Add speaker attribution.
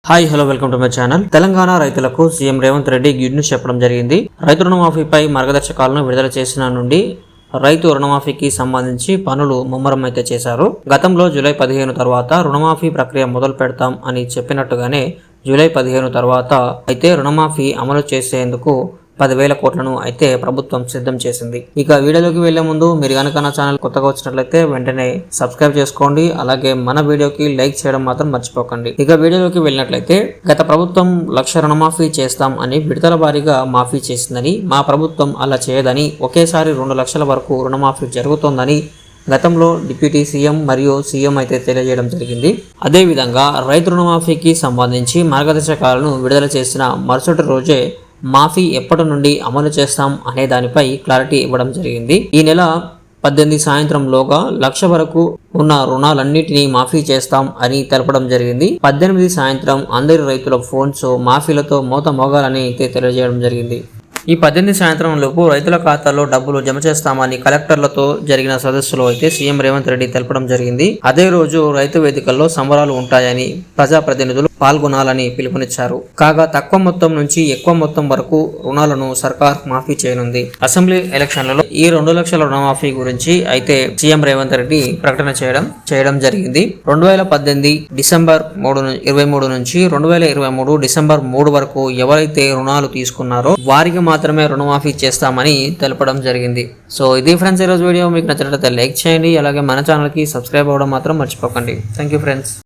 Speaker 1: Hi hello welcome to my channel. Telangana రైతులకు CM Revanth Reddy good news చెప్పడం జరిగింది. రైతు రుణమాఫీపై మార్గదర్శకాలను విడుదల చేసిన నుండి రైతు రుణమాఫీకి సంబంధించి పనులు ముమ్మరం అయితే చేశారు. గతంలో జూలై 15 తర్వాత రుణమాఫీ ప్రక్రియ మొదలు పెడతాం అని చెప్పినట్టుగానే జూలై 15 తర్వాత అయితే రుణమాఫీ అమలు చేసేందుకు 10,000 కోట్లను అయితే ప్రభుత్వం సిద్ధం చేసింది. ఇక వీడియోలోకి వెళ్లే ముందు మీరు కనుక నా ఛానల్ కొత్తగా వచ్చినట్లయితే వెంటనే సబ్స్క్రైబ్ చేసుకోండి. అలాగే మన వీడియోకి లైక్ చేయడం మాత్రం మర్చిపోకండి. ఇక వీడియోలోకి వెళ్ళినట్లయితే గత ప్రభుత్వం 1,00,000 రుణమాఫీ చేస్తాం అని విడతల వారీగా మాఫీ చేసిందని, మా ప్రభుత్వం అలా చేయదని, ఒకేసారి 2 లక్షల వరకు రుణమాఫీ జరుగుతోందని గతంలో డిప్యూటీ సీఎం మరియు సీఎం అయితే తెలియజేయడం జరిగింది. అదేవిధంగా రైతు రుణమాఫీకి సంబంధించి మార్గదర్శకాలను విడుదల చేసిన మరుసటి రోజే మాఫీ ఎప్పటి నుండి అమలు చేస్తాం అనే దానిపై క్లారిటీ ఇవ్వడం జరిగింది. ఈ నెల 18 సాయంత్రంలోగా 1,00,000 వరకు ఉన్న రుణాలన్నింటినీ మాఫీ చేస్తాం అని తెలపడం జరిగింది. 18 సాయంత్రం అందరి రైతుల ఫోన్స్ మాఫీలతో మోత మోగాలని అయితే తెలియజేయడం జరిగింది. ఈ 18 సాయంత్రం లోపు రైతుల ఖాతాల్లో డబ్బులు జమ చేస్తామని కలెక్టర్లతో జరిగిన సదస్సులో అయితే సీఎం రేవంత్ రెడ్డి తెలపడం జరిగింది. అదే రోజు రైతు వేదికల్లో సంబరాలు ఉంటాయని, ప్రజాప్రతినిధులు పాల్గొనాలని పిలుపునిచ్చారు. కాగా తక్కువ మొత్తం నుంచి ఎక్కువ మొత్తం వరకు రుణాలను సర్కార్ మాఫీ చేయనుంది. అసెంబ్లీ ఎలక్షన్లలో ఈ 2 లక్షల రుణమాఫీ గురించి అయితే సీఎం రేవంత్ రెడ్డి ప్రకటన చేయడం జరిగింది. 2018 డిసెంబర్ 23 నుంచి 2023 డిసెంబర్ 3 వరకు ఎవరైతే రుణాలు తీసుకున్నారో వారికి మాత్రమే రుణమాఫీ చేస్తామని తెలపడం జరిగింది. సో ఇది ఫ్రెండ్స్ ఈరోజు వీడియో. మీకు నచ్చినట్లయితే లైక్ చేయండి. అలాగే మన ఛానల్కి సబ్స్క్రైబ్ అవ్వడం మాత్రం మర్చిపోకండి. Thank you friends.